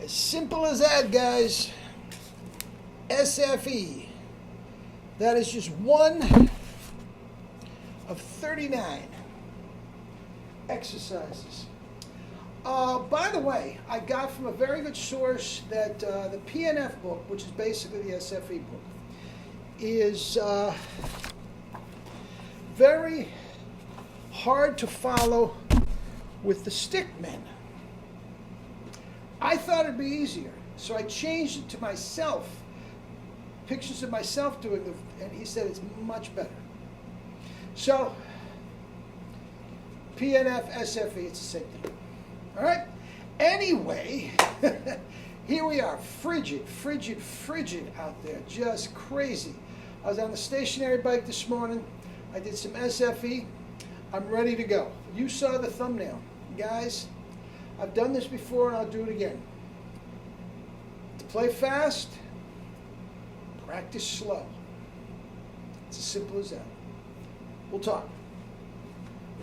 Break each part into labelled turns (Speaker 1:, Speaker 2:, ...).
Speaker 1: As simple as that, guys. SFE. That is just one of 39 exercises. By the way, I got from a very good source that the PNF book, which is basically the SFE book, is very hard to follow with the stick men. I thought it'd be easier, so I changed it to myself, pictures of myself doing it, and he said it's much better. So, PNF, SFE, it's the same thing. All right? Anyway, here we are, frigid out there, just crazy. I was on the stationary bike this morning. I did some SFE. I'm ready to go. You saw the thumbnail. Guys, I've done this before and I'll do it again. To play fast, practice slow. It's as simple as that. We'll talk.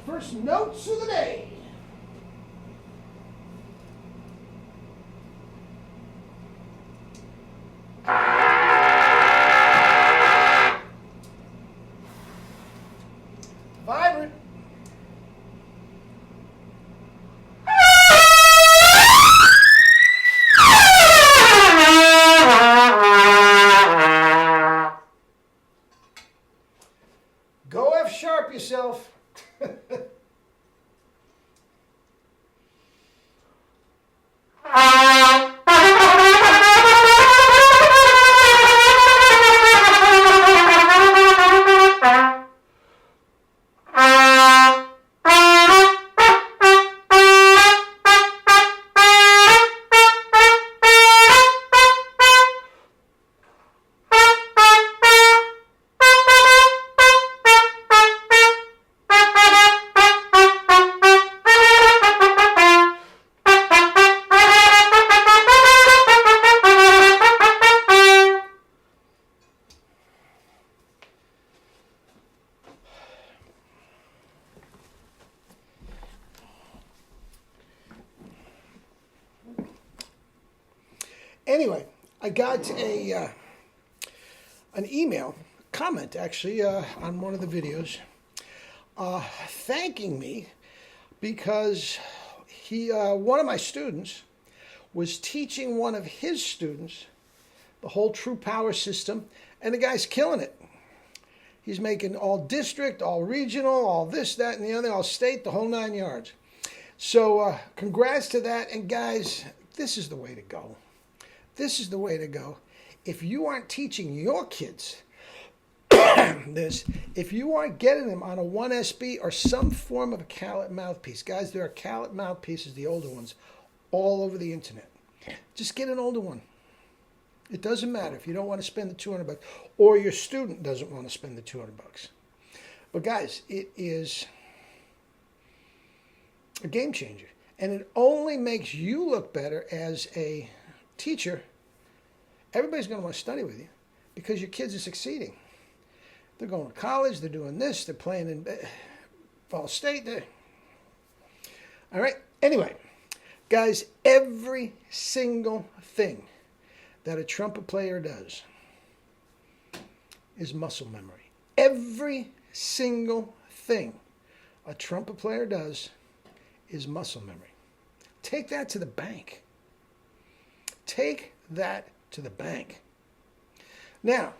Speaker 1: First notes of the day. Vibrant. Go F-sharp yourself. Anyway, I got an email, comment actually, on one of the videos, thanking me because one of my students was teaching one of his students the whole True Power system, and the guy's killing it. He's making all district, all regional, all this, that, and the other, all state, the whole 9 yards. So congrats to that, and guys, this is the way to go. This is the way to go. If you aren't teaching your kids this, if you aren't getting them on a 1SB or some form of a Calit mouthpiece, guys, there are Calit mouthpieces, the older ones, all over the internet. Just get an older one. It doesn't matter if you don't want to spend the $200 or your student doesn't want to spend the $200. But guys, it is a game changer. And it only makes you look better as a teacher. Everybody's going to want to study with you because your kids are succeeding. They're going to college, they're doing this, they're playing in Fall State. All right, anyway, guys, every single thing that a trumpet player does is muscle memory. Every single thing a trumpet player does is muscle memory. Take that to the bank. Take that to the bank. Now,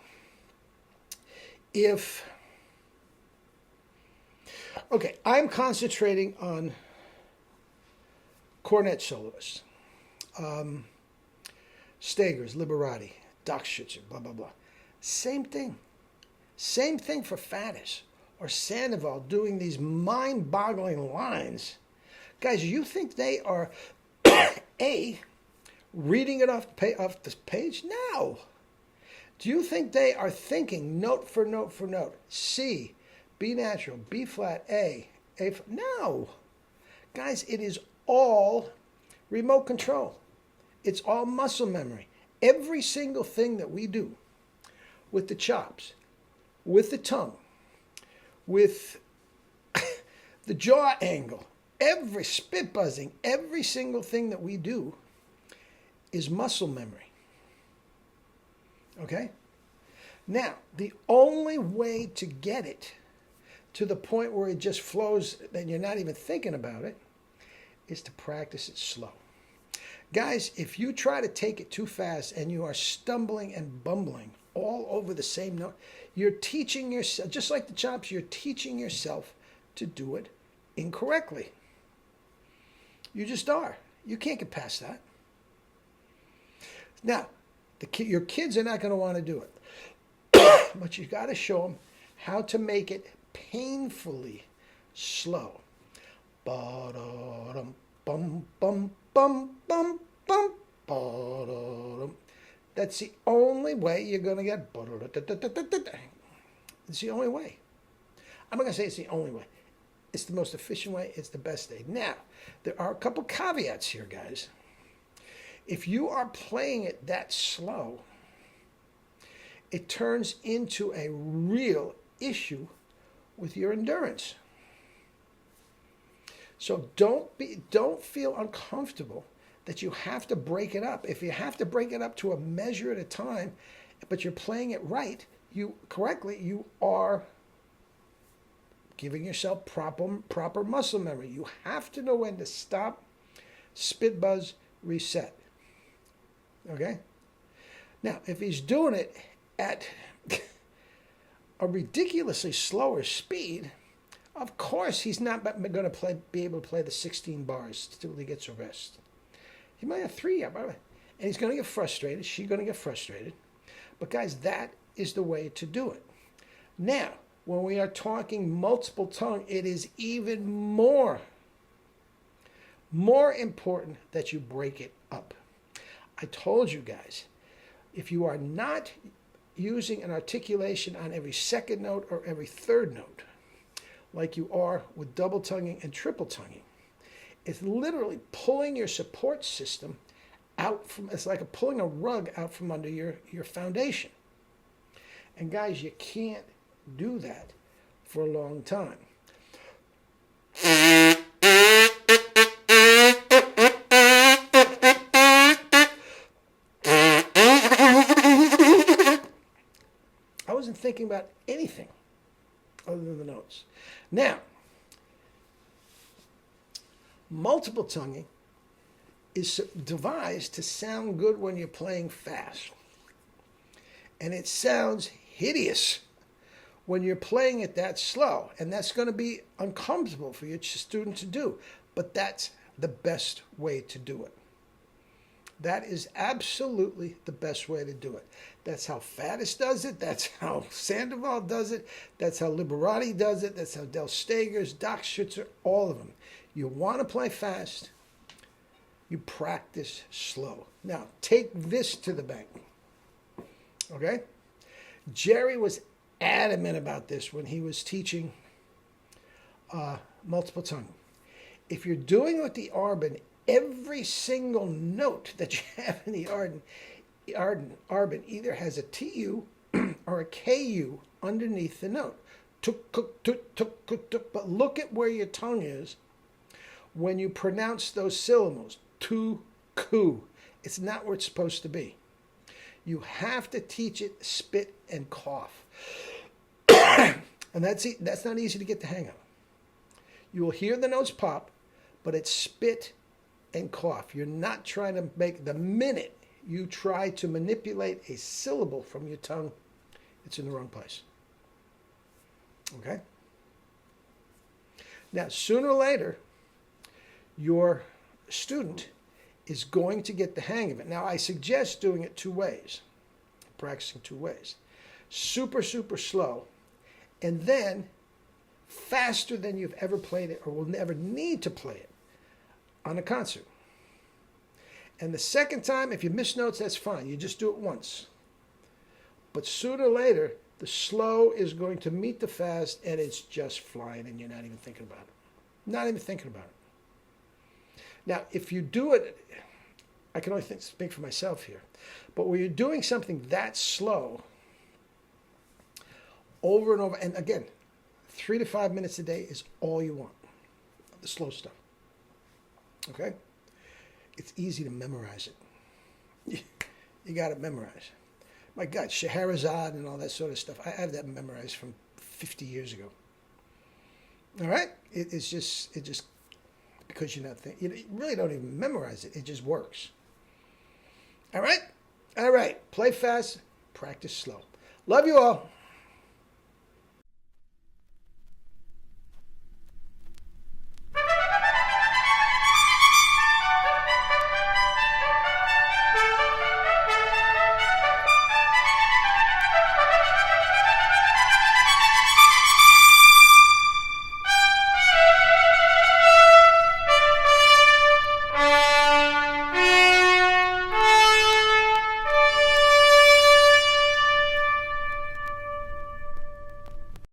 Speaker 1: I'm concentrating on cornet soloists, Stagers, Liberati, Doxschützer, blah, blah, blah. Same thing. Same thing for Faddis or Sandoval doing these mind-boggling lines. Guys, you think they are, reading it off the page? No. Do you think they are thinking note for note for note? C, B natural, B flat, A flat? No. Guys, it is all remote control. It's all muscle memory. Every single thing that we do with the chops, with the tongue, with the jaw angle, every spit buzzing, every single thing that we do is muscle memory. Okay? Now, the only way to get it to the point where it just flows and you're not even thinking about it is to practice it slow. Guys, if you try to take it too fast and you are stumbling and bumbling all over the same note, you're teaching yourself, just like the chops, you're teaching yourself to do it incorrectly. You just are. You can't get past that. Now, your kids are not going to want to do it. But you got to show them how to make it painfully slow. Ba-da-dum, bum, bum, bum, bum, bum, ba-da-dum. That's the only way you're going to get. It's the only way. I'm not going to say it's the only way. It's the most efficient way. It's the best way. Now, there are a couple caveats here, guys. If you are playing it that slow, it turns into a real issue with your endurance. So don't feel uncomfortable that you have to break it up. If you have to break it up to a measure at a time, but you're playing it right, you are giving yourself proper muscle memory. You have to know when to stop, spit, buzz, reset. Okay? Now, if he's doing it at a ridiculously slower speed, of course he's not going to be able to play the 16 bars until he gets a rest. He might have 3, and he's going to get frustrated. She's going to get frustrated. But guys, that is the way to do it. Now, when we are talking multiple tongue, it is even more important that you break it up. I told you guys, if you are not using an articulation on every second note or every third note, like you are with double tonguing and triple tonguing, it's literally pulling your support system out from, it's like pulling a rug out from under your foundation. And guys, you can't do that for a long time. I wasn't thinking about anything other than the notes. Now, multiple tonguing is devised to sound good when you're playing fast. And it sounds hideous when you're playing it that slow. And that's going to be uncomfortable for your student to do. But that's the best way to do it. That is absolutely the best way to do it. That's how Faddis does it. That's how Sandoval does it. That's how Liberati does it. That's how Del Stegers, Doc Schutzer, all of them. You want to play fast, you practice slow. Now, take this to the bank. Okay? Jerry was adamant about this when he was teaching multiple tongue. If you're doing with the Arbin, every single note that you have in the Arbin either has a TU or a KU underneath the note. But look at where your tongue is when you pronounce those syllables. Tu, ku. It's not where it's supposed to be. You have to teach it spit and cough. And that's not easy to get the hang of. You will hear the notes pop, but it's spit and cough. You're not trying to make, the minute you try to manipulate a syllable from your tongue, it's in the wrong place. Okay? Now, sooner or later, your student is going to get the hang of it. Now, I suggest doing it 2 ways, practicing 2 ways. Super, super slow, and then faster than you've ever played it or will never need to play it on a concert. And the second time, if you miss notes, that's fine. You just do it once. But sooner or later, the slow is going to meet the fast, and it's just flying, and you're not even thinking about it. Not even thinking about it. Now, if you do it, I can only speak for myself here, but when you're doing something that slow, over and over, and again, 3 to 5 minutes a day is all you want, the slow stuff. Okay? It's easy to memorize it. You got to memorize. My God, Scheherazade and all that sort of stuff. I have that memorized from 50 years ago. All right? It's just because you're not thinking. You really don't even memorize it. It just works. All right? All right. Play fast, practice slow. Love you all.